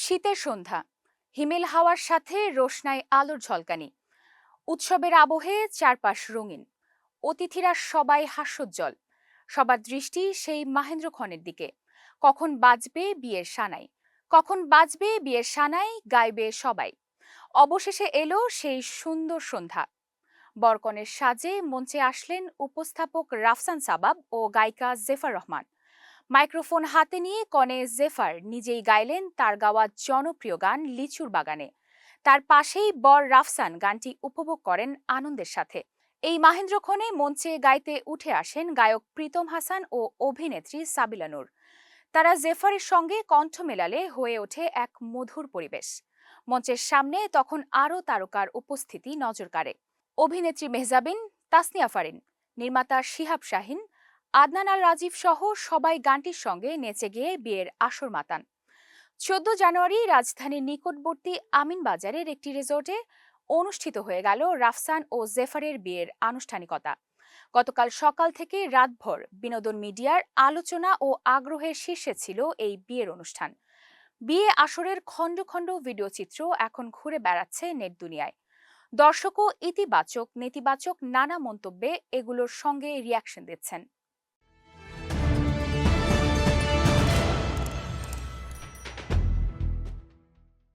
শীতের সন্ধ্যা, হিমেল হাওয়ার সাথে রোশনাই আলোর ঝলকানি। উৎসবের আবহে চারপাশ রঙিন। অতিথিরা সবাই হাস্যোজ্জ্বল। সবার দৃষ্টি সেই মাহেন্দ্রক্ষণের দিকে। কখন বাজবে বিয়ের সানাই, কখন বাজবে বিয়ের সানাই, গাইবে সবাই। অবশেষে এলো সেই সুন্দর সন্ধ্যা। বরকনের সাজে মঞ্চে আসলেন উপস্থাপক রাফসান সাবাব ও গায়িকা জেফার রহমান। মাইক্রোফোন হাতে নিয়ে কনে জেফার নিজেই গাইলেন তার গাওয়া জনপ্রিয় গান লিচুর বাগানে। তার পাশেই বর রাফসান গানটি উপভোগ করেন আনন্দের সাথে। এই মাহেন্দ্রক্ষণে মঞ্চে গাইতে উঠে আসেন গায়ক প্রীতম হাসান ও অভিনেত্রী সাবিলা নূর। তারা জেফারের সঙ্গে কণ্ঠ মেলালে হয়ে ওঠে এক মধুর পরিবেশ। মঞ্চের সামনে তখন আরও তারকার উপস্থিতি নজর কাড়ে। অভিনেত্রী মেহজাবিন, তাসনিয়া ফারিন, নির্মাতা শিহাব শাহিন, আদনান আল রাজীব সহ সবাই গানটির সঙ্গে নেচে গিয়ে বিয়ের আসর মাতান। 14 জানুয়ারি রাজধানীর নিকটবর্তী আমিনবাজারের একটি রিসোর্টে অনুষ্ঠিত হয়ে গেল রাফসান ও জেফারের বিয়ের আনুষ্ঠানিকতা। গতকাল সকাল থেকে রাতভর বিনোদন মিডিয়ার আলোচনা ও আগ্রহের শীর্ষে ছিল এই বিয়ের অনুষ্ঠান। বিয়ে আসরের খণ্ড খণ্ড ভিডিও চিত্র এখন ঘুরে বেড়াচ্ছে নেট দুনিয়ায়। দর্শকও ইতিবাচক নেতিবাচক নানা মন্তব্যে এগুলোর সঙ্গে রিয়াকশন দিচ্ছেন।